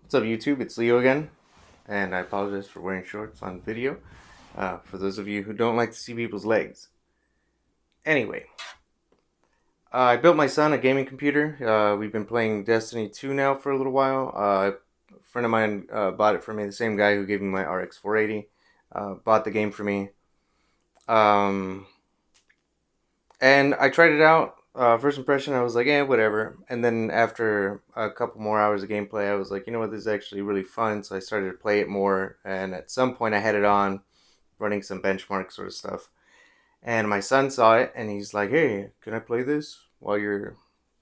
What's up, YouTube? It's Leo again, and I apologize for wearing shorts on video, for those of you who don't like to see people's legs. Anyway, I built my son a gaming computer. We've been playing Destiny 2 now for a little while. A friend of mine bought it for me, the same guy who gave me my RX 480, bought the game for me. And I tried it out. First impression, I was like, whatever. And then after a couple more hours of gameplay, I was like, you know what, this is actually really fun. So I started to play it more. And at some point, I had it on, running some benchmark sort of stuff. And my son saw it, and he's like, hey, can I play this while you're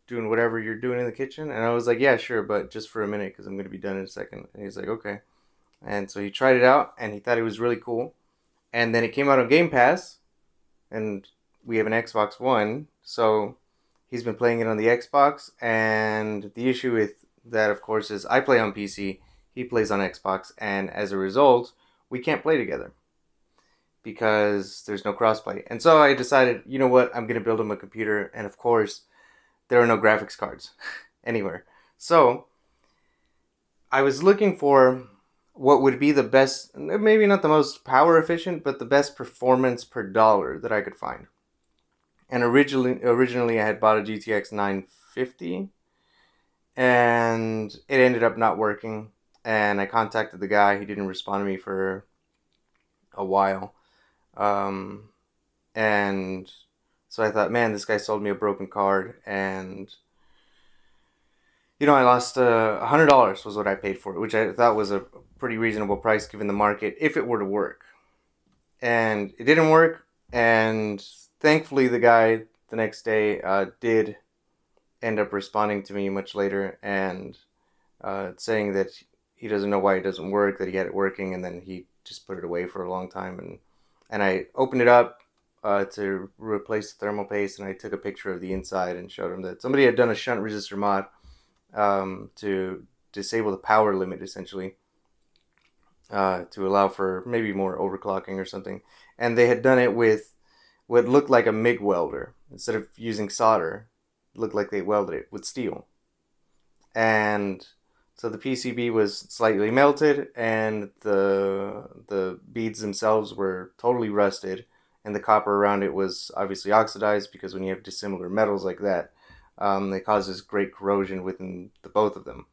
doing whatever you're doing in the kitchen? And I was like, yeah, sure, but just for a minute, because I'm going to be done in a second. And he's like, okay. And so he tried it out, and he thought it was really cool. And then it came out on Game Pass, and we have an Xbox One, so he's been playing it on the Xbox, and the issue with that, of course, is I play on PC, he plays on Xbox, and as a result, we can't play together because there's no crossplay. And so I decided, you know what, I'm going to build him a computer, and of course, there are no graphics cards anywhere. So I was looking for what would be the best, maybe not the most power efficient, but the best performance per dollar that I could find. And originally I had bought a GTX 950, and it ended up not working. And I contacted the guy. He didn't respond to me for a while. And so I thought, man, this guy sold me a broken card. And, I lost $100 was what I paid for it, which I thought was a pretty reasonable price given the market if it were to work. And it didn't work. And thankfully, the guy the next day did end up responding to me much later and saying that he doesn't know why it doesn't work, that he had it working, and then he just put it away for a long time. And I opened it up to replace the thermal paste, and I took a picture of the inside and showed him that somebody had done a shunt resistor mod to disable the power limit, essentially, to allow for maybe more overclocking or something. And they had done it with what looked like a MIG welder. Instead of using solder, it looked like they welded it with steel. And so the PCB was slightly melted, and the beads themselves were totally rusted, and the copper around it was obviously oxidized, because when you have dissimilar metals like that, it causes great corrosion within the both of them.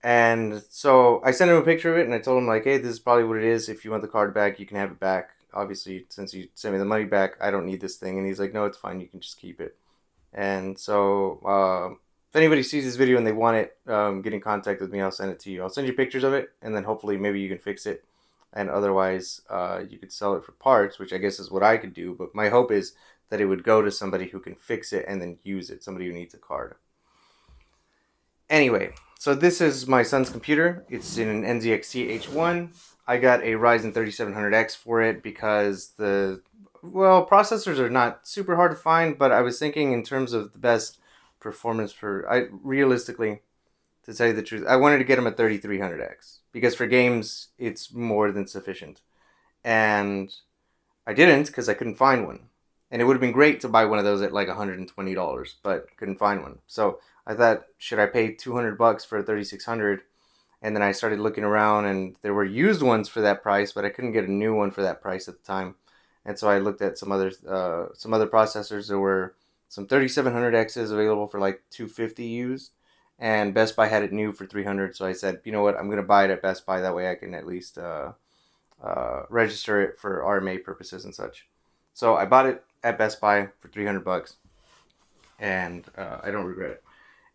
And so I sent him a picture of it, and I told him, like, hey, this is probably what it is. If you want the card back, you can have it back. Obviously, since you sent me the money back, I don't need this thing. And he's like, no, it's fine. You can just keep it. And so if anybody sees this video and they want it, get in contact with me. I'll send it to you. I'll send you pictures of it, and then hopefully maybe you can fix it. And otherwise, you could sell it for parts, which I guess is what I could do. But my hope is that it would go to somebody who can fix it and then use it, somebody who needs a card. Anyway, so this is my son's computer. It's in an NZXT H1. I got a Ryzen 3700X for it because processors are not super hard to find, but I was thinking in terms of the best performance realistically, to tell you the truth, I wanted to get him a 3300X because for games, it's more than sufficient. And I didn't because I couldn't find one. And it would have been great to buy one of those at like $120, but couldn't find one. So I thought, should I pay $200 for a 3600? And then I started looking around, and there were used ones for that price, but I couldn't get a new one for that price at the time. And so I looked at some other processors. There were some 3700Xs available for like $250 used, and Best Buy had it new for $300. So I said, you know what, I'm going to buy it at Best Buy. That way I can at least register it for RMA purposes and such. So I bought it at Best Buy for $300, and I don't regret it.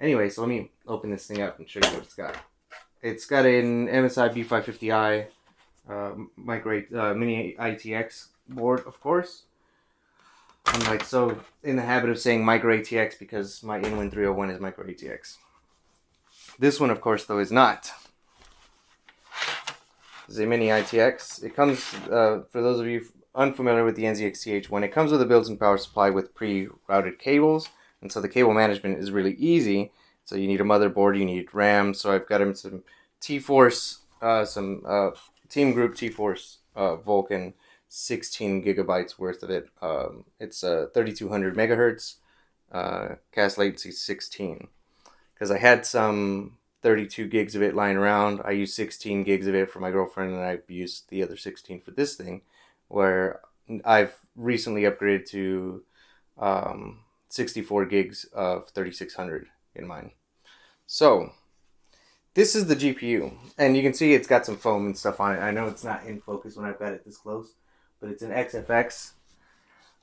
Anyway, so let me open this thing up and show you what it's got. It's got an MSI B550i mini ITX board, of course. I'm like so in the habit of saying micro ATX because my InWin 301 is micro ATX. This one, of course, though, is not. This is a mini ITX. It comes, for those of you unfamiliar with the NZXT H1, it comes with a built-in power supply with pre-routed cables, and so the cable management is really easy. So you need a motherboard, you need RAM. So I've got him some T-Force, some Team Group T-Force Vulcan, 16 gigabytes worth of it. It's 3200 megahertz, cast latency 16. Because I had some 32 gigs of it lying around. I use 16 gigs of it for my girlfriend, and I've used the other 16 for this thing, where I've recently upgraded to 64 gigs of 3600 in mine. So this is the GPU, and you can see it's got some foam and stuff on it. I know it's not in focus when I've got it this close, but it's an XFX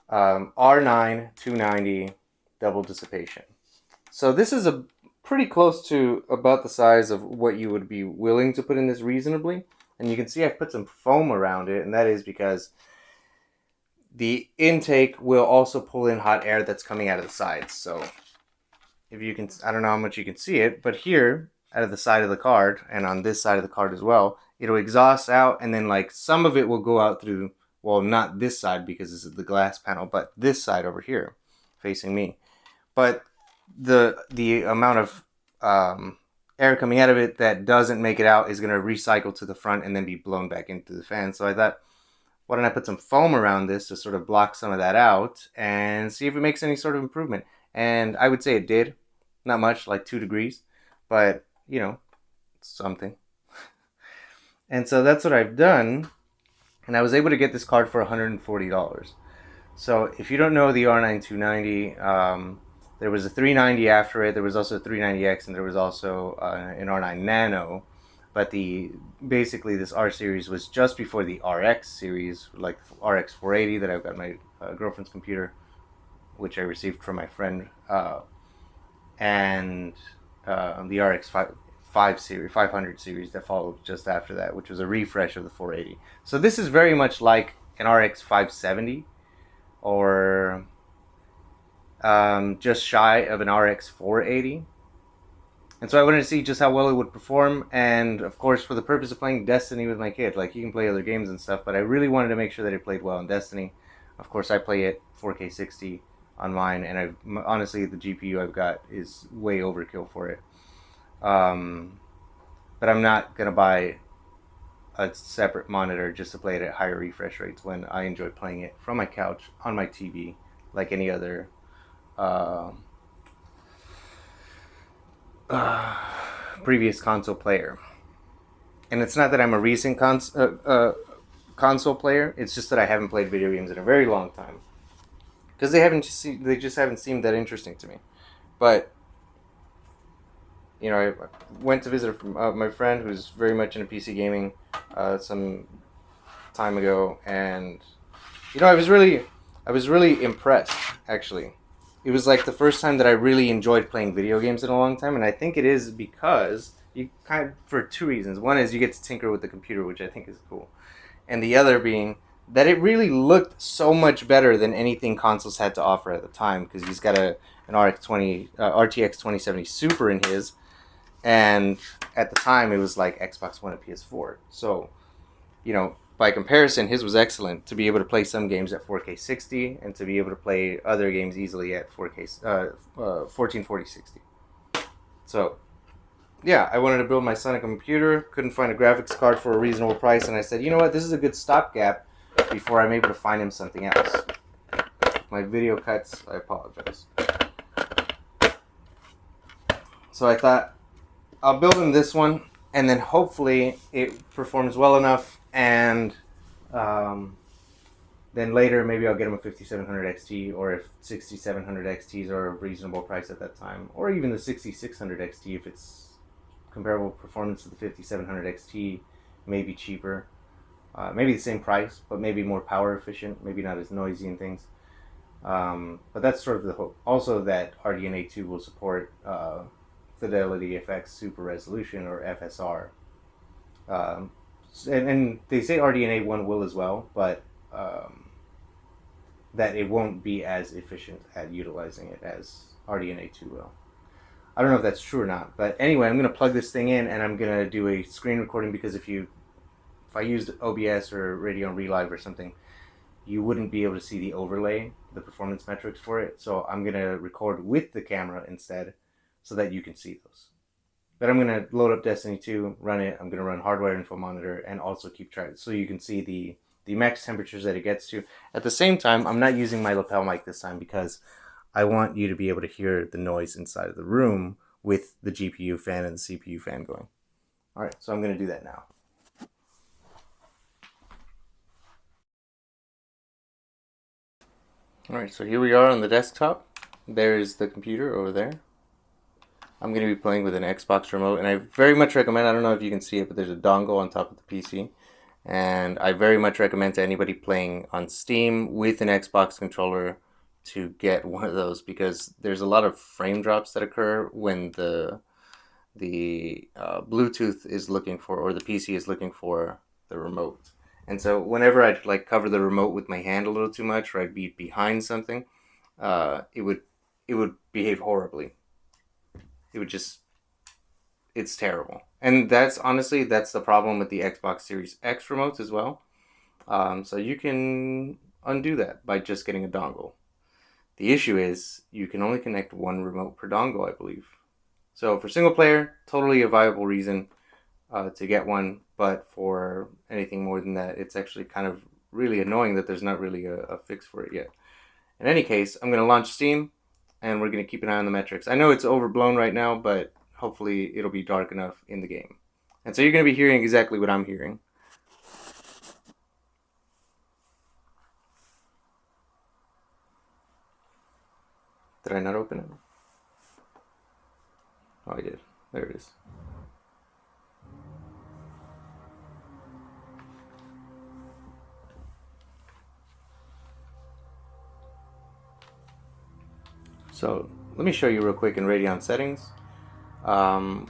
R9 290 double dissipation. So this is a pretty close to about the size of what you would be willing to put in this reasonably. And you can see I've put some foam around it, and that is because the intake will also pull in hot air that's coming out of the sides. So if you can, I don't know how much you can see it, but here out of the side of the card and on this side of the card as well, it'll exhaust out, and then like some of it will go out through, well, not this side because this is the glass panel, but this side over here facing me. But the amount of air coming out of it that doesn't make it out is going to recycle to the front and then be blown back into the fan. So I thought, why don't I put some foam around this to sort of block some of that out and see if it makes any sort of improvement. And I would say it did. Not much, like 2 degrees, but you know, something. And so that's what I've done, and I was able to get this card for $140. So if you don't know the R9 290, there was a 390 after it. There was also a 390X, and there was also an R9 Nano. But basically this R series was just before the RX series, like RX 480 that I've got my girlfriend's computer, which I received from my friend, and the RX 500 series that followed just after that, which was a refresh of the 480. So this is very much like an RX 570 or just shy of an RX 480. And so I wanted to see just how well it would perform, and of course for the purpose of playing Destiny with my kid. Like, you can play other games and stuff, but I really wanted to make sure that it played well in Destiny. Of course I play it 4K 60 on mine, and honestly the GPU I've got is way overkill for it. But I'm not going to buy a separate monitor just to play it at higher refresh rates when I enjoy playing it from my couch on my TV like any other previous console player. And it's not that I'm a recent console player, it's just that I haven't played video games in a very long time, because they just haven't seemed that interesting to me. But you know, I went to visit my friend who's very much into PC gaming some time ago, and you know, I was really impressed, actually. It was like the first time that I really enjoyed playing video games in a long time, and I think it is because you for 2 reasons. One is you get to tinker with the computer, which I think is cool, and the other being that it really looked so much better than anything consoles had to offer at the time, because he's got an RTX 2070 Super in his, and at the time it was like Xbox One and PS4. So, you know, by comparison, his was excellent to be able to play some games at 4K 60 and to be able to play other games easily at 4K 1440 60. So, yeah, I wanted to build my son a computer, couldn't find a graphics card for a reasonable price, and I said, you know what, this is a good stopgap before I'm able to find him something else. My video cuts, I apologize. So I thought, I'll build him this one, and then hopefully it performs well enough, and then later maybe I'll get him a 5700 XT, or if 6700 XTs are a reasonable price at that time, or even the 6600 XT if it's comparable performance to the 5700 XT, maybe cheaper, maybe the same price, but maybe more power efficient, maybe not as noisy and things. But that's sort of the hope. Also that RDNA 2 will support Fidelity FX Super Resolution, or FSR. And they say RDNA 1 will as well, but that it won't be as efficient at utilizing it as RDNA 2 will. I don't know if that's true or not, but anyway, I'm going to plug this thing in, and I'm going to do a screen recording, because if I used OBS or Radeon Relive or something, you wouldn't be able to see the overlay, the performance metrics for it. So I'm going to record with the camera instead, so that you can see those. But I'm going to load up Destiny 2, run it. I'm going to run Hardwire Info Monitor, and also keep track, so you can see the max temperatures that it gets to. At the same time, I'm not using my lapel mic this time, because I want you to be able to hear the noise inside of the room with the GPU fan and the CPU fan going. All right, so I'm going to do that now. All right, so here we are on the desktop. There's the computer over there. I'm going to be playing with an Xbox remote, and I very much recommend, I don't know if you can see it, but there's a dongle on top of the PC. And I very much recommend to anybody playing on Steam with an Xbox controller to get one of those, because there's a lot of frame drops that occur when the Bluetooth is looking for, or the PC is looking for the remote. And so whenever I'd like cover the remote with my hand a little too much, or I'd be behind something, it would behave horribly. It would just, it's terrible. And that's honestly, that's the problem with the Xbox Series X remotes as well. So you can undo that by just getting a dongle. The issue is you can only connect one remote per dongle, I believe. So for single player, totally a viable reason to get one. But for anything more than that, it's actually kind of really annoying that there's not really a fix for it yet. In any case, I'm going to launch Steam, and we're going to keep an eye on the metrics. I know it's overblown right now, but hopefully it'll be dark enough in the game. And so you're going to be hearing exactly what I'm hearing. Did I not open it? Oh, I did. There it is. So let me show you real quick in Radeon settings how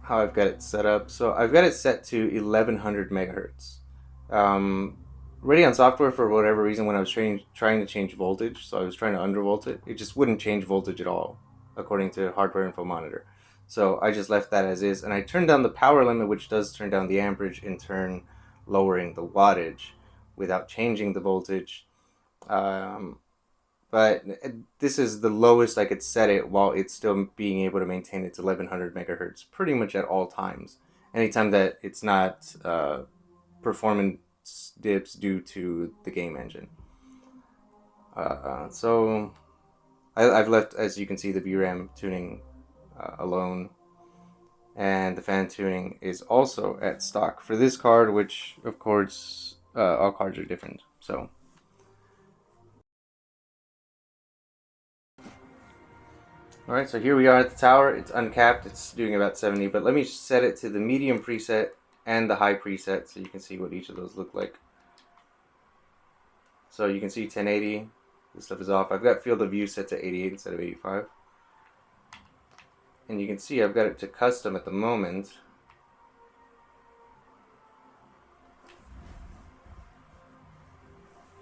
I've got it set up. So I've got it set to 1100 megahertz. Radeon software, for whatever reason, when I was trying to change voltage, so I was trying to undervolt it, it just wouldn't change voltage at all, according to Hardware Info Monitor. So I just left that as is, and I turned down the power limit, which does turn down the amperage, in turn lowering the wattage without changing the voltage. But this is the lowest I could set it while it's still being able to maintain its 1100 megahertz pretty much at all times. Anytime that it's not performance dips due to the game engine. So I've left, as you can see, the VRAM tuning alone. And the fan tuning is also at stock for this card, which, of course, all cards are different. So alright, so here we are at the tower. It's uncapped. It's doing about 70, but let me set it to the medium preset and the high preset so you can see what each of those look like. So you can see 1080. This stuff is off. I've got field of view set to 88 instead of 85. And you can see I've got it to custom at the moment.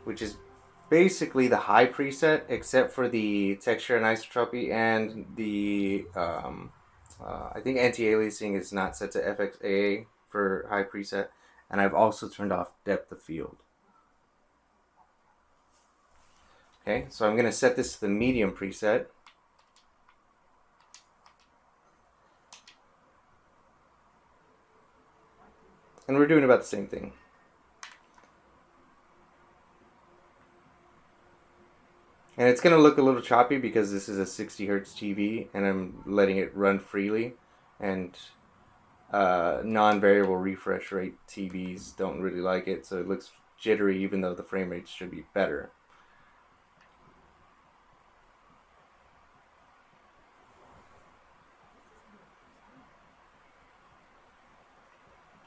Which is basically the high preset, except for the texture and isotropy, and the I think anti-aliasing is not set to FXAA for high preset, and I've also turned off depth of field. Okay, so I'm going to set this to the medium preset. And we're doing about the same thing. And it's going to look a little choppy because this is a 60 hertz TV and I'm letting it run freely. And non-variable refresh rate TVs don't really like it, so it looks jittery even though the frame rates should be better.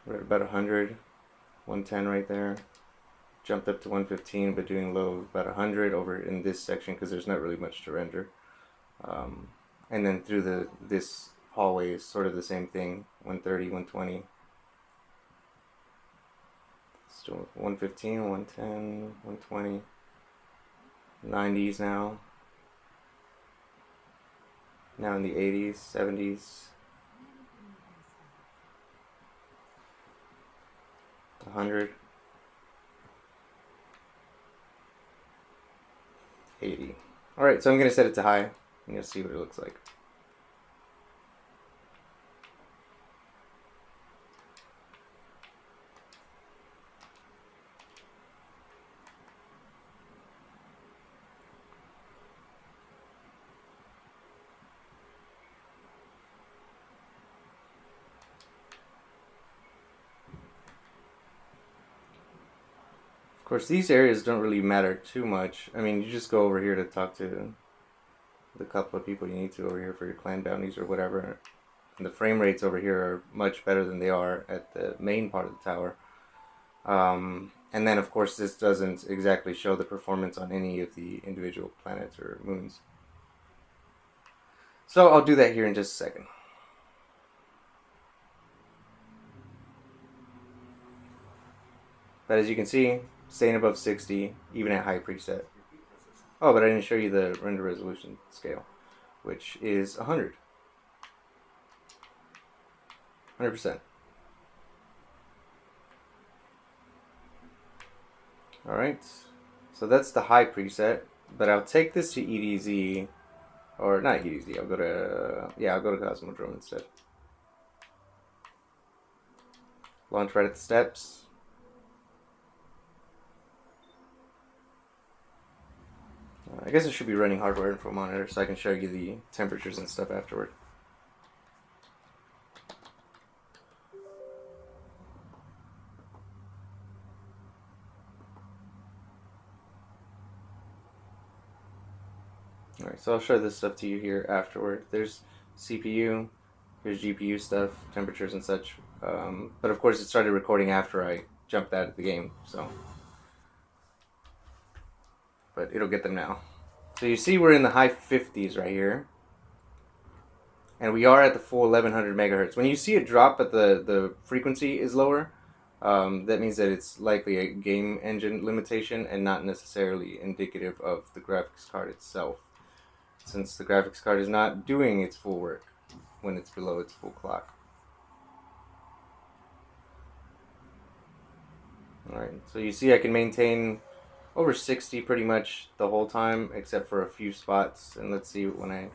We're at about 100, 110 right there. Jumped up to 115, but doing low about 100 over in this section because there's not really much to render. And then through this hallway is sort of the same thing, 130, 120. Still 115, 110, 120. 90s now. Now in the 80s, 70s. 100. 80. Alright, so I'm going to set it to high, and you'll see what it looks like. course, these areas don't really matter too much. I mean, you just go over here to talk to the couple of people you need to over here for your clan bounties or whatever. And the frame rates over here are much better than they are at the main part of the tower. And then, of course, this doesn't exactly show the performance on any of the individual planets or moons. So I'll do that here in just a second. But as you can see, staying above 60, even at high preset. Oh, but I didn't show you the render resolution scale, which is 100. 100%. Alright, so that's the high preset, but I'll take this to EDZ, or not EDZ, I'll go to Cosmodrome instead. Launch right at the steps. I guess I should be running hardware info monitor so I can show you the temperatures and stuff afterward. Alright, so I'll show this stuff to you here afterward. There's CPU, here's GPU stuff, temperatures and such. But of course it started recording after I jumped out of the game, so. But it'll get them now. So you see we're in the high 50s right here. And we are at the full 1100 megahertz. When you see a drop but the frequency is lower, that means that it's likely a game engine limitation and not necessarily indicative of the graphics card itself, since the graphics card is not doing its full work when it's below its full clock. Alright, so you see I can maintain over 60 pretty much the whole time, except for a few spots. And let's see when I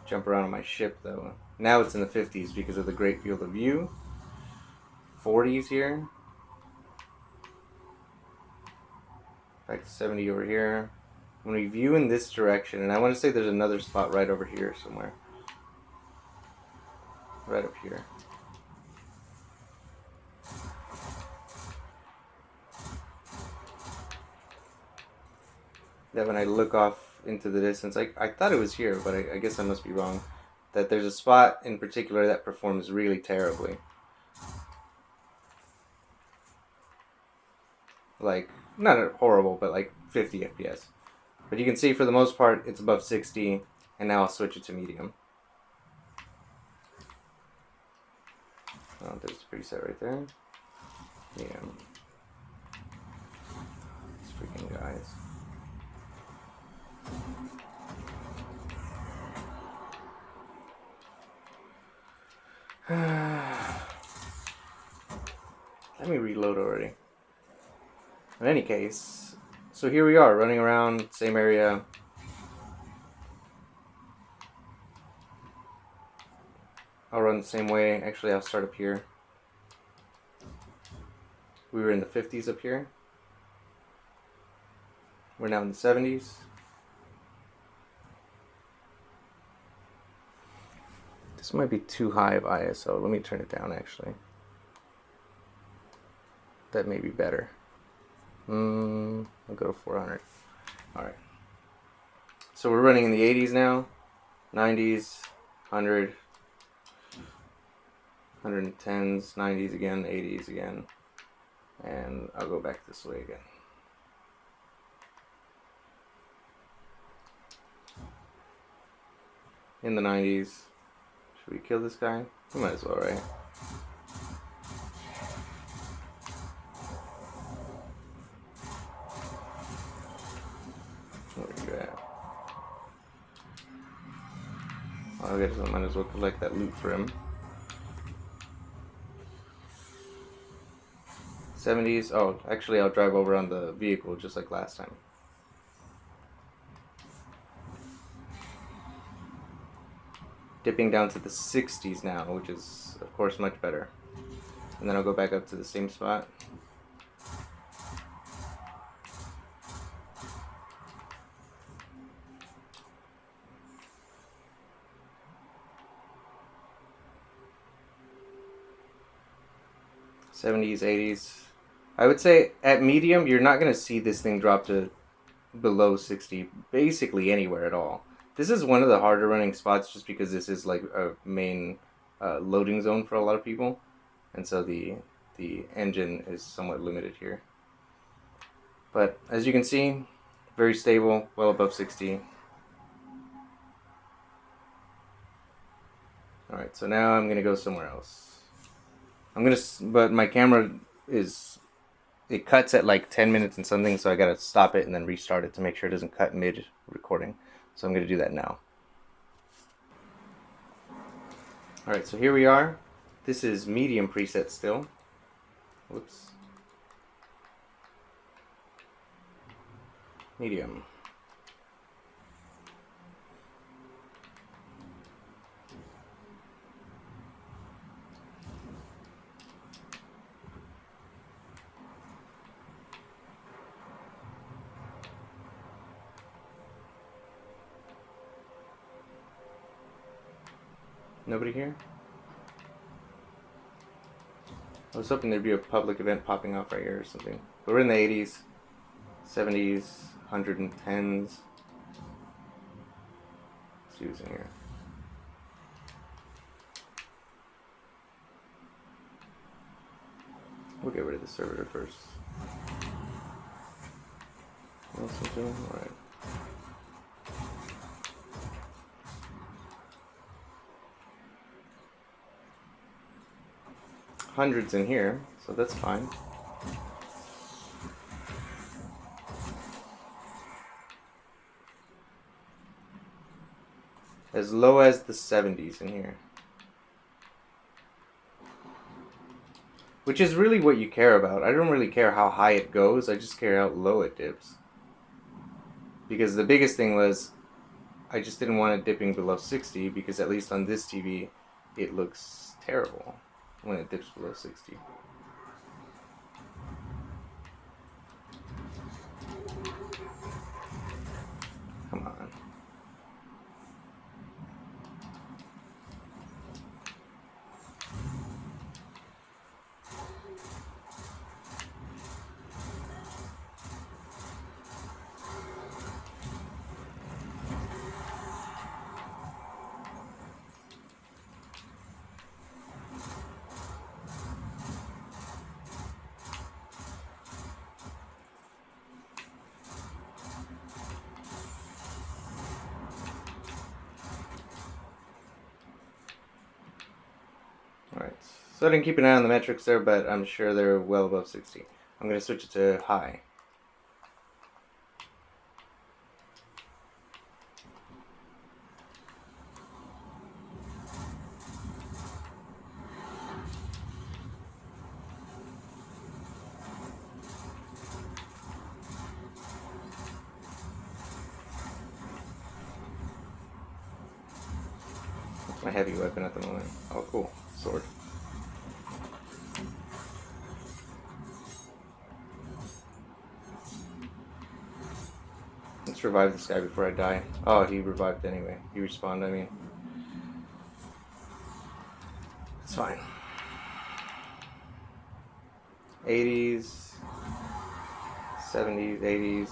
jump around on my ship though. Now it's in the 50s because of the great field of view. 40s here. Back to 70 over here. When we view in this direction, and I want to say there's another spot right over here somewhere. Right up here. That when I look off into the distance, I thought it was here, but I guess I must be wrong. That there's a spot in particular that performs really terribly. Like, not horrible, but like 50 FPS. But you can see for the most part it's above 60, and now I'll switch it to medium. Oh, there's the preset right there. Medium. These freaking guys. Let me reload already. In any case, so here we are running around, same area. I'll run the same way. Actually, I'll start up here. We were in the 50s up here. We're now in the 70s. This might be too high of ISO. Let me turn it down actually. That may be better. I'll go to 400. Alright. So we're running in the 80s now. 90s, 100, 110s, 90s again, 80s again. And I'll go back this way again. In the 90s. Should we kill this guy? We might as well, right? Where are you at? I guess I might as well collect that loot for him. 70s. Oh, actually, I'll drive over on the vehicle just like last time. Dipping down to the 60s now, which is, of course, much better. And then I'll go back up to the same spot. '70s, '80s. I would say at medium, you're not going to see this thing drop to below 60 basically anywhere at all. This is one of the harder running spots just because this is like a main loading zone for a lot of people. And so the engine is somewhat limited here. But as you can see, very stable, well above 60. Alright, so now I'm going to go somewhere else. But my camera it cuts at like 10 minutes and something, so I gotta stop it and then restart it to make sure it doesn't cut mid recording. So I'm gonna do that now. Alright, so here we are. This is medium preset still. Whoops. Medium. Nobody here? I was hoping there'd be a public event popping off right here or something. But we're in the 80s, 70s, 110s. Let's see who's in here. We'll get rid of the servitor first. Alright. Hundreds in here, so that's fine. As low as the 70s in here. Which is really what you care about. I don't really care how high it goes, I just care how low it dips. Because the biggest thing was, I just didn't want it dipping below 60, because at least on this TV, it looks terrible when it dips below 60. Come on. Alright, so I didn't keep an eye on the metrics there, but I'm sure they're well above 60. I'm going to switch it to high. That's my heavy weapon at the moment. Oh, cool. Sword. Let's revive this guy before I die. Oh, he revived anyway. He respawned, I mean. It's fine. 80s, 70s, 80s.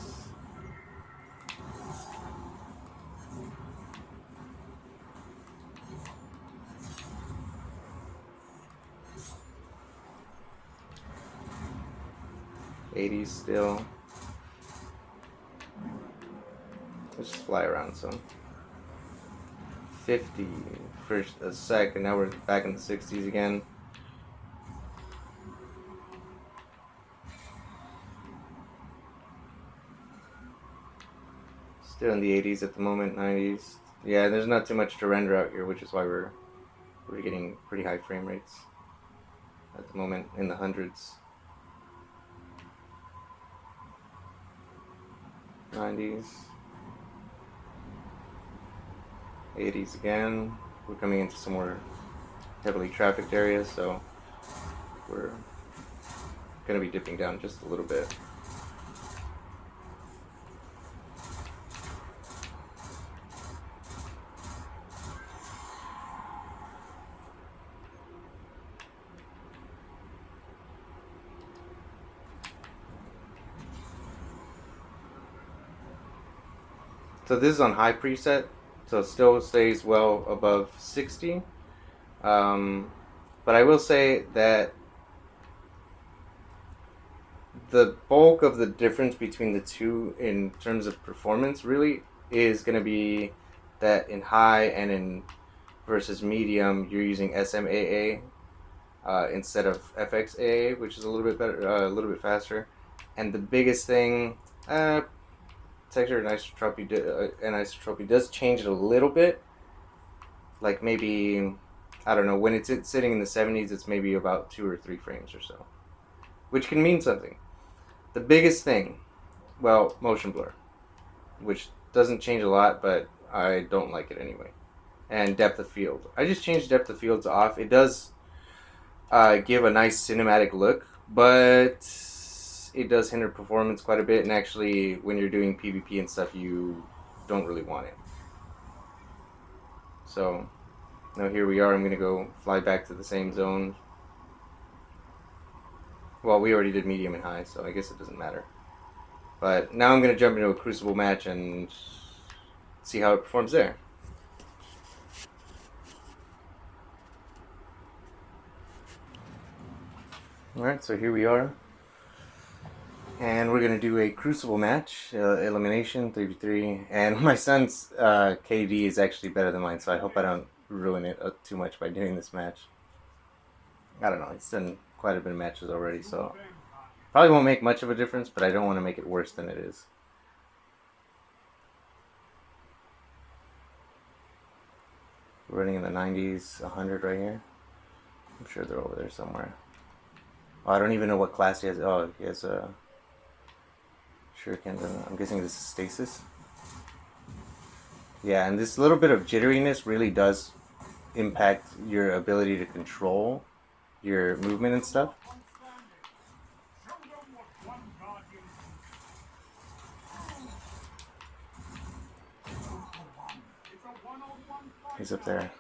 '80s still. Let's just fly around some. 50 for a sec, and now we're back in the 60s again. Still in the 80s at the moment, 90s. Yeah, there's not too much to render out here, which is why we're getting pretty high frame rates at the moment, in the hundreds. 90s. 80s again. We're coming into some more heavily trafficked areas, so we're going to be dipping down just a little bit. So this is on high preset, so it still stays well above 60. But I will say that the bulk of the difference between the two in terms of performance really is going to be that in high and in versus medium, you're using SMAA instead of FXAA, which is a little bit better, a little bit faster. And the biggest thing, texture anisotropy does change it a little bit. Like maybe, I don't know, when it's sitting in the 70s, it's maybe about 2 or 3 frames or so, which can mean something. The biggest thing, well, motion blur, which doesn't change a lot, but I don't like it anyway. And depth of field. I just changed depth of field to off. It does give a nice cinematic look, but it does hinder performance quite a bit. And actually, when you're doing PvP and stuff, you don't really want it. So, now here we are. I'm going to go fly back to the same zone. Well, we already did medium and high, so I guess it doesn't matter. But now I'm going to jump into a Crucible match and see how it performs there. Alright, so here we are. And we're going to do a Crucible match, Elimination, 3v3. And my son's KD is actually better than mine, so I hope I don't ruin it too much by doing this match. I don't know, he's done quite a bit of matches already, so probably won't make much of a difference, but I don't want to make it worse than it is. We're running in the 90s, 100 right here. I'm sure they're over there somewhere. Oh, I don't even know what class he has. Oh, he has a shurikens. I'm guessing this is stasis. Yeah, and this little bit of jitteriness really does impact your ability to control your movement and stuff. He's up there.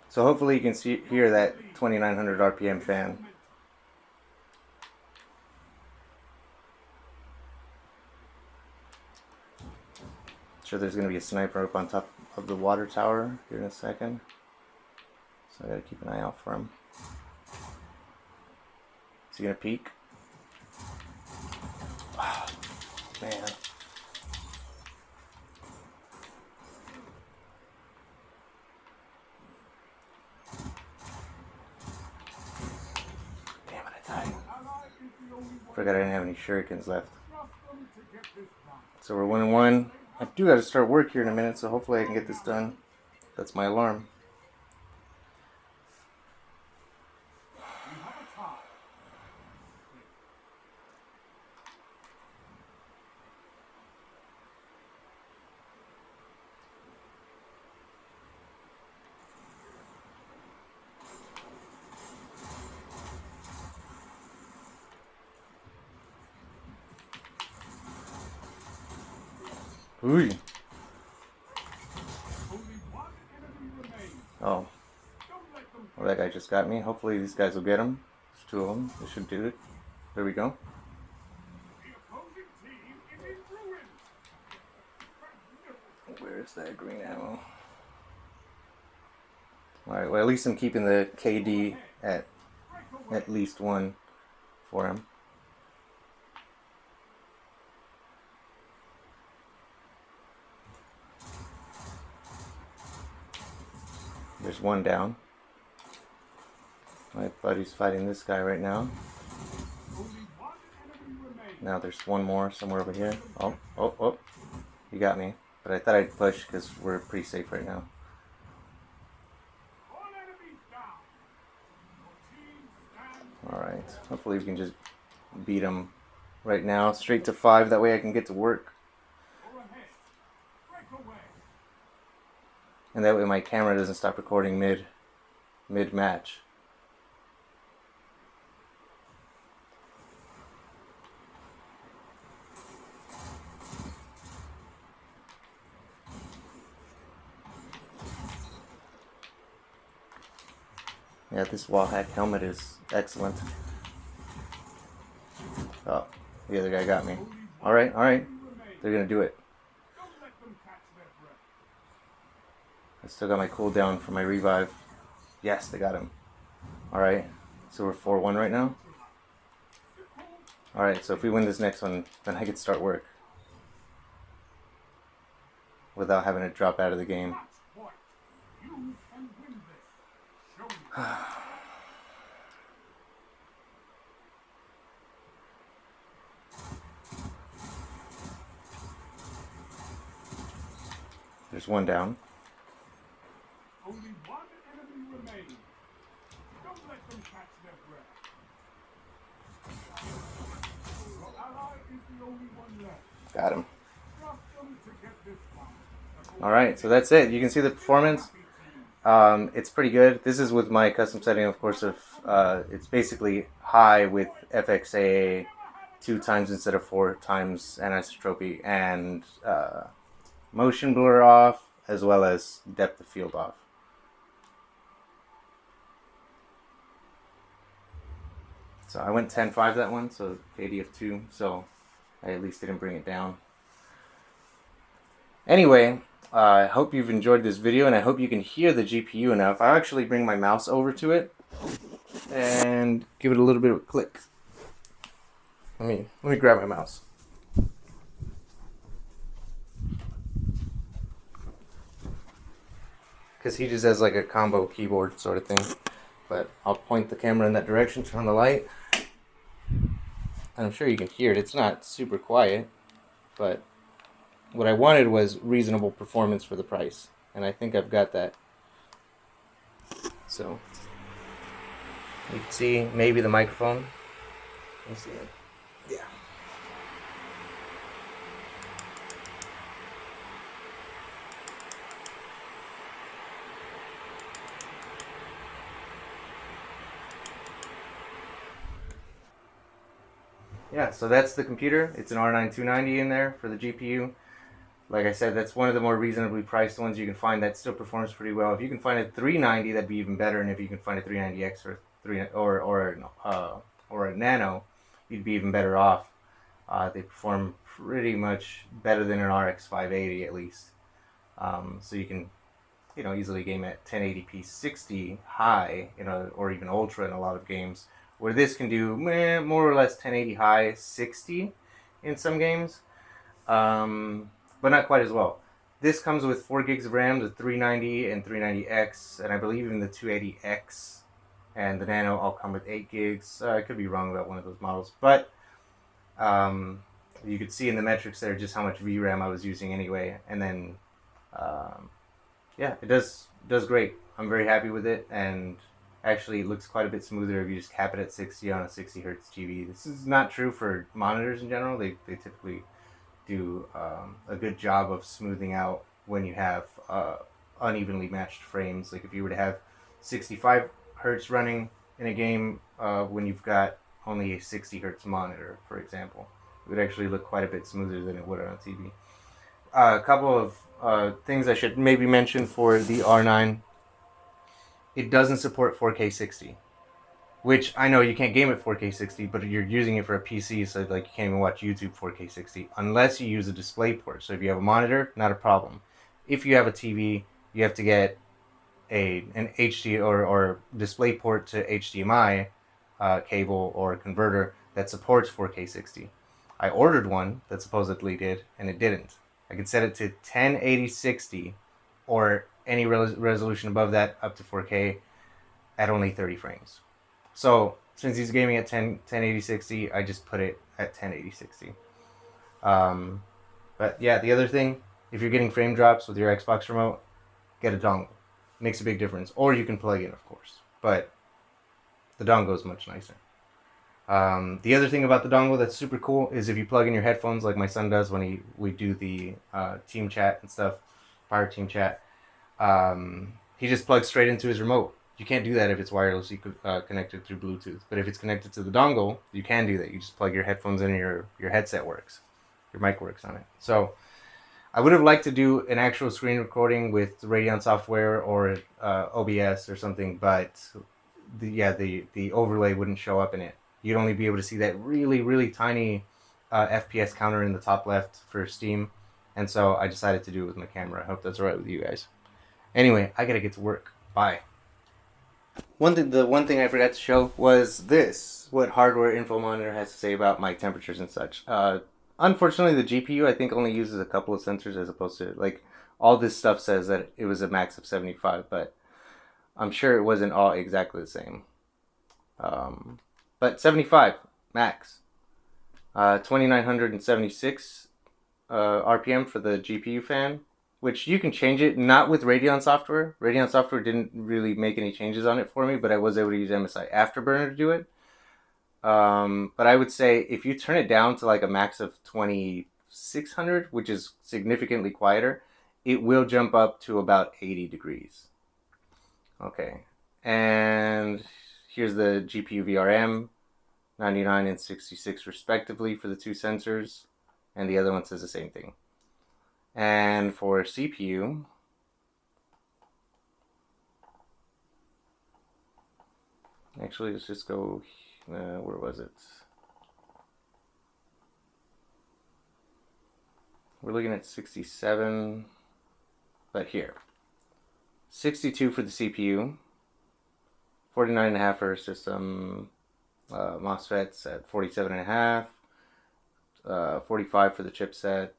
So hopefully you can hear that 2900 RPM fan. Sure, there's going to be a sniper up on top of the water tower here in a second. So I got to keep an eye out for him. Is he going to peek? Oh, man. Damn it, I died. Forgot I didn't have any shurikens left. So we're 1-1. I do got to start work here in a minute, so hopefully I can get this done. That's my alarm. Ooh. Oh. Well, that guy just got me. Hopefully these guys will get him. There's 2 of them. They should do it. There we go. Where's that green ammo? Alright, well at least I'm keeping the KD at least 1 for him. There's 1 down. My buddy's fighting this guy right now. Now there's 1 more somewhere over here. Oh. He got me. But I thought I'd push because we're pretty safe right now. Alright. Hopefully we can just beat him right now. Straight to 5. That way I can get to work. And that way my camera doesn't stop recording mid-match. Yeah, this wall hack helmet is excellent. Oh, the other guy got me. Alright, alright. They're gonna do it. I still got my cooldown for my revive. Yes, they got him. Alright, so we're 4-1 right now. Alright, so if we win this next one, then I can start work without having to drop out of the game. There's one down. Only one enemy remains. Don't let them catch their breath. Your ally is the only one left. Got him. Trust them to get this one. Alright, so that's it. You can see the performance. It's pretty good. This is with my custom setting, of course, of it's basically high with FXAA 2 times instead of 4 times anisotropy, and motion blur off, as well as depth of field off. So I went 10.5 that one, so KD of 2, so I at least didn't bring it down. Anyway, I hope you've enjoyed this video, and I hope you can hear the GPU enough. I'll actually bring my mouse over to it and give it a little bit of a click. Let me grab my mouse. Because he just has like a combo keyboard sort of thing. But I'll point the camera in that direction, turn on the light. And I'm sure you can hear it. It's not super quiet, but what I wanted was reasonable performance for the price. And I think I've got that. So, you can see maybe the microphone. Let's see it. Yeah. Yeah, so that's the computer. It's an R9 290 in there for the GPU. Like I said, that's one of the more reasonably priced ones you can find that still performs pretty well. If you can find a 390, that'd be even better. And if you can find a 390X or a Nano, you'd be even better off. They perform pretty much better than an RX 580 at least. So you can, easily game at 1080p 60 high, or even ultra in a lot of games. Where this can do more or less 1080 high 60 in some games. But not quite as well. This comes with 4 gigs of RAM, the 390 and 390X, and I believe even the 280X and the Nano all come with 8 gigs. I could be wrong about one of those models, but you could see in the metrics there just how much VRAM I was using anyway. And then, yeah, it does great. I'm very happy with it, and actually it looks quite a bit smoother if you just cap it at 60 on a 60 hertz TV. This is not true for monitors in general. They typically do a good job of smoothing out when you have unevenly matched frames. Like if you were to have 65 hertz running in a game when you've got only a 60 hertz monitor, for example, it would actually look quite a bit smoother than it would on a TV. A couple of things I should maybe mention for the R9. It doesn't support 4K 60. Which I know you can't game at 4K 60, but you're using it for a PC, so like you can't even watch YouTube 4K 60 unless you use a display port. So if you have a monitor, not a problem. If you have a TV, you have to get an HD or display port to HDMI cable or converter that supports 4K 60. I ordered one that supposedly did, and it didn't. I could set it to 1080 60 or any resolution above that up to 4K at only 30 frames. So, since he's gaming at 1080 60, I just put it at 1080 60. But yeah, the other thing, if you're getting frame drops with your Xbox remote, get a dongle. Makes a big difference. Or you can plug in, of course. But the dongle is much nicer. The other thing about the dongle that's super cool is if you plug in your headphones like my son does when we do the team chat and stuff, Fire Team Chat, he just plugs straight into his remote. You can't do that if it's wirelessly connected through Bluetooth. But if it's connected to the dongle, you can do that. You just plug your headphones in and your headset works. Your mic works on it. So I would have liked to do an actual screen recording with Radeon software or OBS or something, but the overlay wouldn't show up in it. You'd only be able to see that really tiny FPS counter in the top left for Steam, and so I decided to do it with my camera. I hope that's alright with you guys. Anyway, I gotta get to work. Bye. The one thing I forgot to show was this: what Hardware Info Monitor has to say about mic temperatures and such. Unfortunately, the GPU I think only uses a couple of sensors as opposed to like all this stuff says that it was a max of 75, but I'm sure it wasn't all exactly the same. But 75 max, 2976 RPM for the GPU fan, which you can change it, not with Radeon software. Radeon software didn't really make any changes on it for me, but I was able to use MSI Afterburner to do it. But I would say if you turn it down to like a max of 2600, which is significantly quieter, it will jump up to about 80 degrees. Okay, and here's the GPU VRM, 99 and 66 respectively for the two sensors, and the other one says the same thing. And for CPU, actually let's just go, where was it? We're looking at 67, but here. 62 for the CPU, 49.5 for system MOSFETs at 47.5, 45 for the chipset,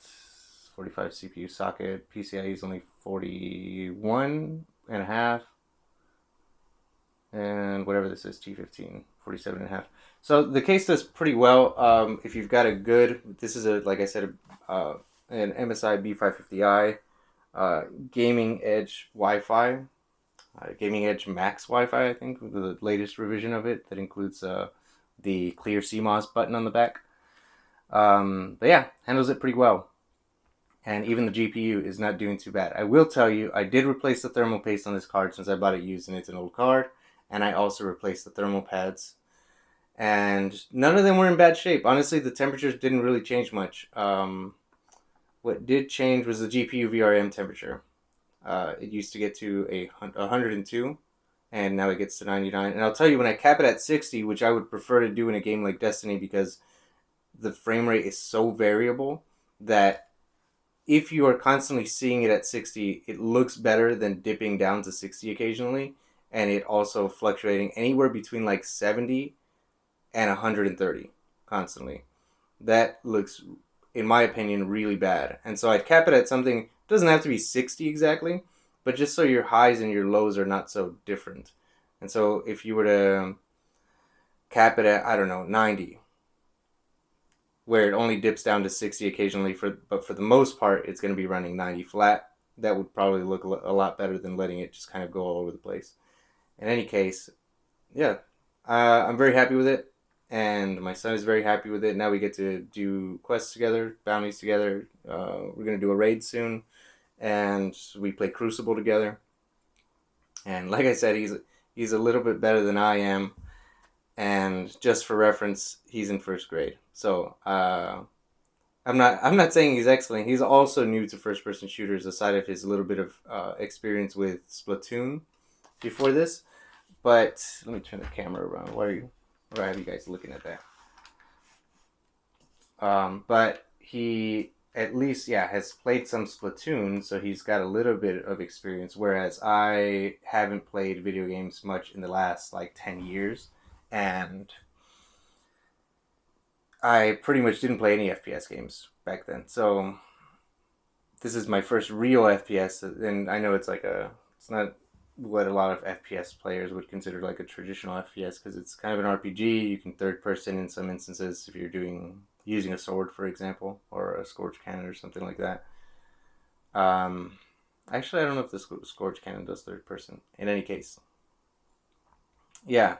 45 CPU socket, PCIe is only 41.5, and whatever this is, T15, 47.5. So the case does pretty well. If you've got a good, this is like I said, an MSI B550i. Gaming Edge Wi-Fi, Gaming Edge Max Wi-Fi, I think, the latest revision of it that includes the clear CMOS button on the back. But yeah, handles it pretty well. And even the GPU is not doing too bad. I will tell you, I did replace the thermal paste on this card since I bought it used and it's an old card. And I also replaced the thermal pads. And none of them were in bad shape. Honestly, the temperatures didn't really change much. What did change was the GPU VRM temperature. It used to get to 102, and now it gets to 99. And I'll tell you, when I cap it at 60, which I would prefer to do in a game like Destiny because the frame rate is so variable that if you are constantly seeing it at 60, it looks better than dipping down to 60 occasionally, and it also fluctuating anywhere between like 70 and 130 constantly. That looks, in my opinion, really bad. And so I'd cap it at something, it doesn't have to be 60 exactly, but just so your highs and your lows are not so different. And so if you were to cap it at, I don't know, 90, where it only dips down to 60 occasionally, but for the most part, it's going to be running 90 flat. That would probably look a lot better than letting it just kind of go all over the place. In any case, yeah, I'm very happy with it. And my son is very happy with it. Now we get to do quests together, bounties together. We're going to do a raid soon. And we play Crucible together. And like I said, he's a little bit better than I am. And just for reference, he's in first grade. So I'm not saying he's excellent. He's also new to first-person shooters, aside of his little bit of experience with Splatoon before this. But let me turn the camera around. Why have you guys looking at that? But he at least, has played some Splatoon, so he's got a little bit of experience, whereas I haven't played video games much in the last, 10 years, and I pretty much didn't play any FPS games back then, so this is my first real FPS, and I know it's not what a lot of FPS players would consider like a traditional FPS, because it's kind of an RPG. You can third person in some instances if you're using a sword, for example, or a Scourge Cannon or something like that. Actually, I don't know if the Scourge Cannon does third person. In any case, yeah,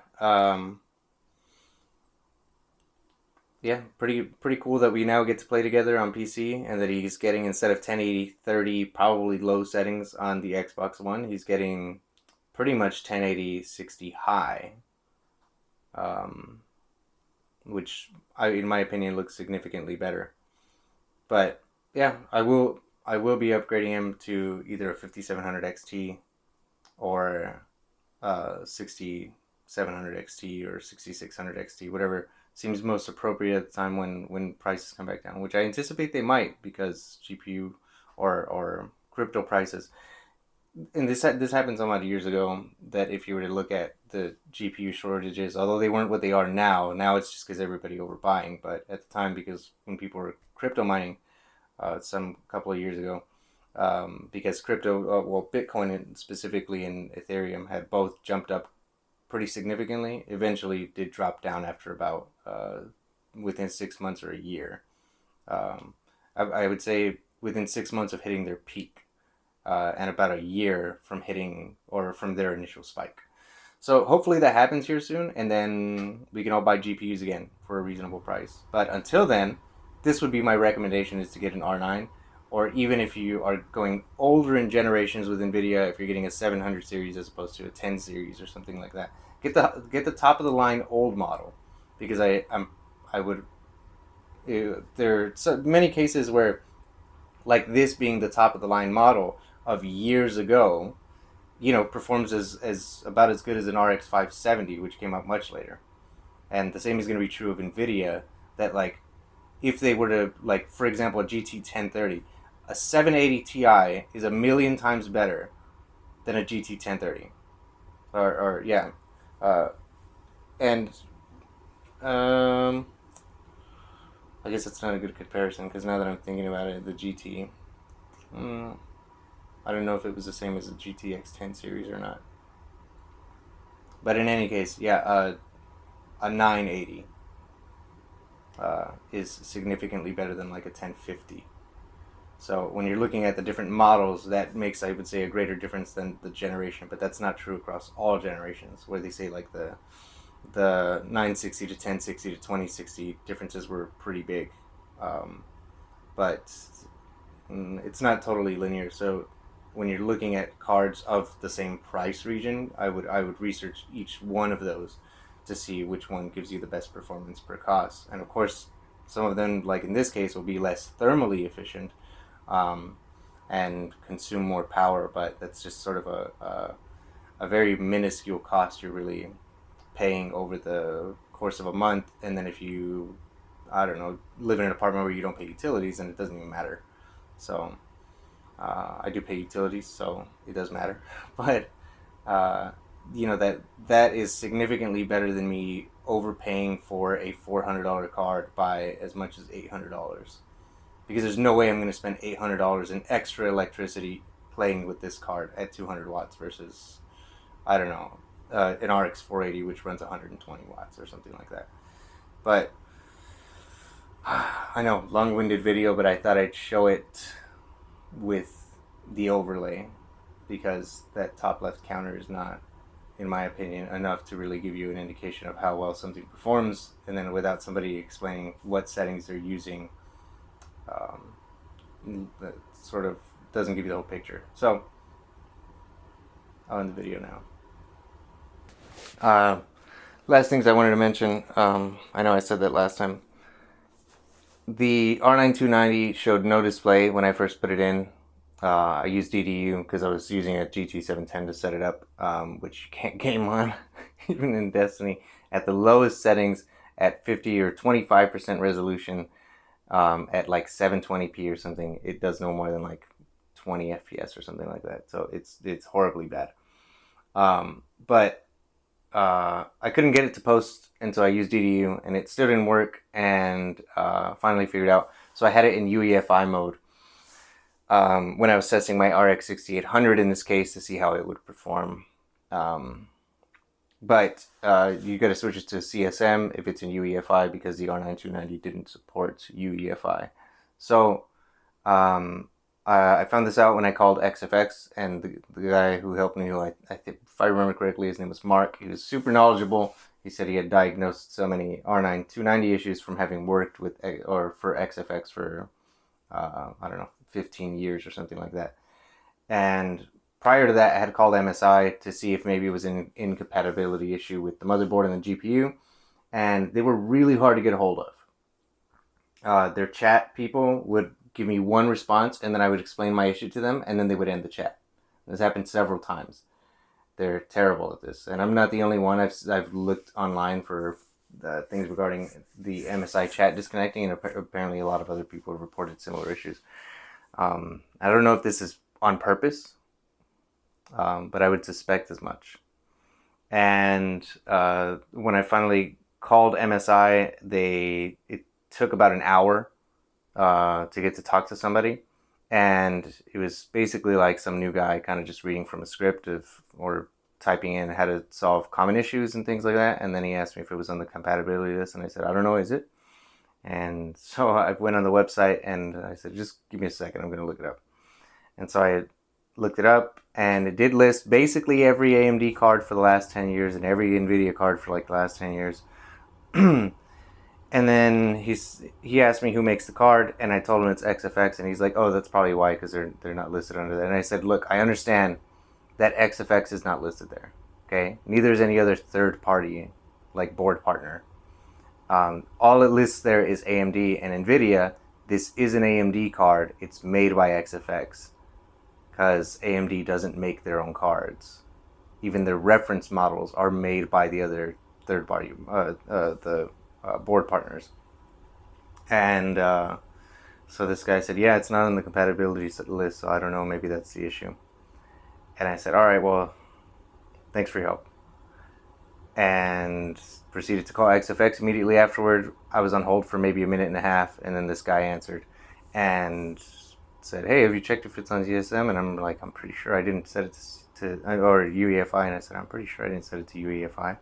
pretty cool that we now get to play together on PC, and that he's getting, instead of 1080 30 probably low settings on the Xbox One, he's getting pretty much 1080 60 high, which in my opinion looks significantly better. But yeah, I will be upgrading him to either a 5700 XT or 60 700 XT or 6600 XT, whatever seems most appropriate at the time when prices come back down, which I anticipate they might, because GPU or crypto prices. And this happened some odd years ago, that if you were to look at the GPU shortages, although they weren't what they are now it's just because everybody overbuying. But at the time, because when people were crypto mining, some couple of years ago, because crypto, well, Bitcoin specifically and Ethereum had both jumped up pretty significantly. Eventually, did drop down after about within 6 months or a year. I would say within 6 months of hitting their peak. And about a year from hitting or from their initial spike. So hopefully that happens here soon, and then we can all buy GPUs again for a reasonable price. But until then, this would be my recommendation, is to get an R9, or even if you are going older in generations with NVIDIA, if you're getting a 700 series as opposed to a 10 series or something like that, get the top of the line old model, because I would there are so many cases where, like this being the top of the line model of years ago, performs as about as good as an RX 570, which came out much later. And the same is going to be true of NVIDIA, that like if they were to, like, for example, a GT 1030, a 780 Ti is a million times better than a GT 1030. Or yeah. And I guess that's not a good comparison, because now that I'm thinking about it, the GT, I don't know if it was the same as the GTX 10 series or not. But in any case, yeah, a 980 is significantly better than like a 1050. So when you're looking at the different models, that makes, I would say, a greater difference than the generation. But that's not true across all generations, where they say like the 960 to 1060 to 2060 differences were pretty big. But it's not totally linear. So when you're looking at cards of the same price region, I would research each one of those to see which one gives you the best performance per cost. And of course, some of them, like in this case, will be less thermally efficient, and consume more power. But that's just sort of a very minuscule cost you're really paying over the course of a month. And then if you, I don't know, live in an apartment where you don't pay utilities, then it doesn't even matter. So I do pay utilities, so it does matter. But that is significantly better than me overpaying for a $400 card by as much as $800, because there's no way I'm going to spend $800 in extra electricity playing with this card at 200 watts versus, I don't know, an RX 480 which runs 120 watts or something like that. But I know, long-winded video, but I thought I'd show it with the overlay, because that top left counter is not, in my opinion, enough to really give you an indication of how well something performs. And then without somebody explaining what settings they're using, that sort of doesn't give you the whole picture. So on the video now. Last things I wanted to mention, I know I said that last time. The R9 290 showed no display when I first put it in. I used DDU because I was using a GT 710 to set it up, which you can't game on, even in Destiny, at the lowest settings at 50 or 25% resolution, at like 720p or something. It does no more than like 20 FPS or something like that. So it's horribly bad. But I couldn't get it to post, and so I used DDU, and it still didn't work, and finally figured out. So I had it in UEFI mode when I was testing my RX 6800 in this case to see how it would perform. But you got to switch it to CSM if it's in UEFI, because the R9 290 didn't support UEFI. So I found this out when I called XFX, and the guy who helped me, who I think, if I remember correctly, his name was Mark. He was super knowledgeable. He said he had diagnosed so many R9 290 issues from having worked with, or for XFX for, I don't know, 15 years or something like that. And prior to that, I had called MSI to see if maybe it was an incompatibility issue with the motherboard and the GPU, and they were really hard to get a hold of. Their chat people would give me one response, and then I would explain my issue to them, and then they would end the chat. This happened several times. they're terrible at this, and I'm not the only one. I've looked online for things regarding the MSI chat disconnecting, and apparently a lot of other people have reported similar issues. I don't know if this is on purpose, but I would suspect as much. And when I finally called MSI, it took about an hour to get to talk to somebody. And it was basically like some new guy kind of just reading from a script or typing in how to solve common issues and things like that. And then he asked me if it was on the compatibility list, and I said, I don't know, is it? And so I went on the website and I said, just give me a second, I'm going to look it up. And so I looked it up, and it did list basically every AMD card for the last 10 years and every NVIDIA card for like the last 10 years. And then he asked me who makes the card, and I told him it's XFX, and he's like, oh, that's probably why, because they're not listed under that. And I said, look, I understand that XFX is not listed there, okay? Neither is any other third party, like board partner. All it lists there is AMD and NVIDIA. This is an AMD card. It's made by XFX, because AMD doesn't make their own cards. Even their reference models are made by the other third party, board partners. And so this guy said, yeah, it's not on the compatibility list, so I don't know, maybe that's the issue. And I said, all right, well, thanks for your help. And proceeded to call XFX immediately afterward. I was on hold for maybe a minute and a half, and then this guy answered and said, hey, have you checked if it's on GSM? And I'm like, I'm pretty sure I didn't set it to or UEFI. And I said, I'm pretty sure I didn't set it to UEFI.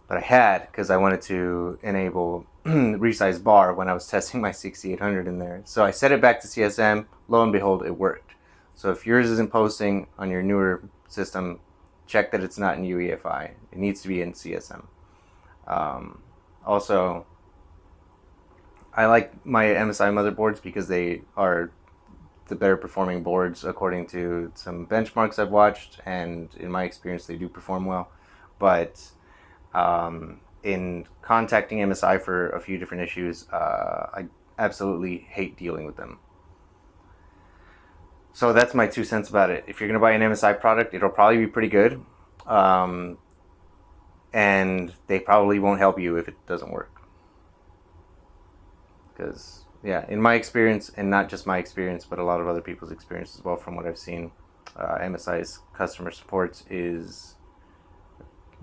But I had, because I wanted to enable resize bar when I was testing my 6800 in there. So I set it back to CSM. Lo and behold, it worked. So if yours isn't posting on your newer system, check that it's not in UEFI. It needs to be in CSM. Also, I like my MSI motherboards because they are the better performing boards according to some benchmarks I've watched, and in my experience, they do perform well. But in contacting MSI for a few different issues, I absolutely hate dealing with them. So that's my 2 cents about it. If you're going to buy an MSI product, it'll probably be pretty good. And they probably won't help you if it doesn't work. Because, yeah, in my experience, and not just my experience, but a lot of other people's experience as well, from what I've seen, MSI's customer support is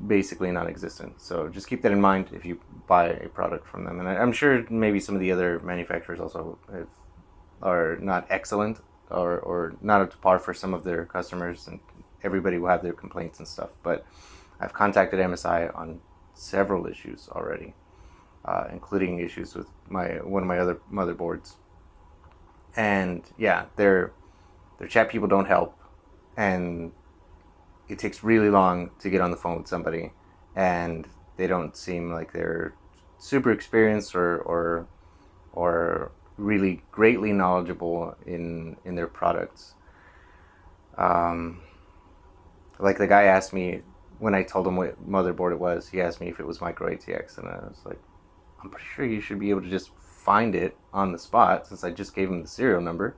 basically non-existent. So just keep that in mind if you buy a product from them. And I'm sure maybe some of the other manufacturers also are not excellent or not up to par for some of their customers, and everybody will have their complaints and stuff. But I've contacted MSI on several issues already, including issues with one of my other motherboards. And yeah, their chat people don't help, and it takes really long to get on the phone with somebody, and they don't seem like they're super experienced or really greatly knowledgeable in their products. Like the guy asked me when I told him what motherboard it was. He asked me if it was micro ATX, and I was like, I'm pretty sure you should be able to just find it on the spot, since I just gave him the serial number,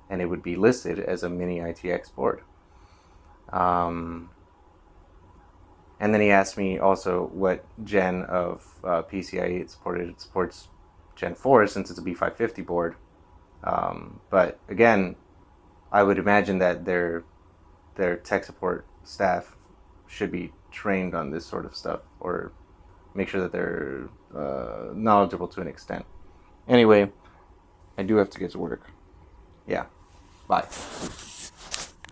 and it would be listed as a mini ITX board. And then he asked me also what gen of PCIe it supported. It supports Gen 4 since it's a B550 board. But again, I would imagine that their tech support staff should be trained on this sort of stuff, or make sure that they're knowledgeable to an extent. Anyway, I do have to get to work. Yeah, bye.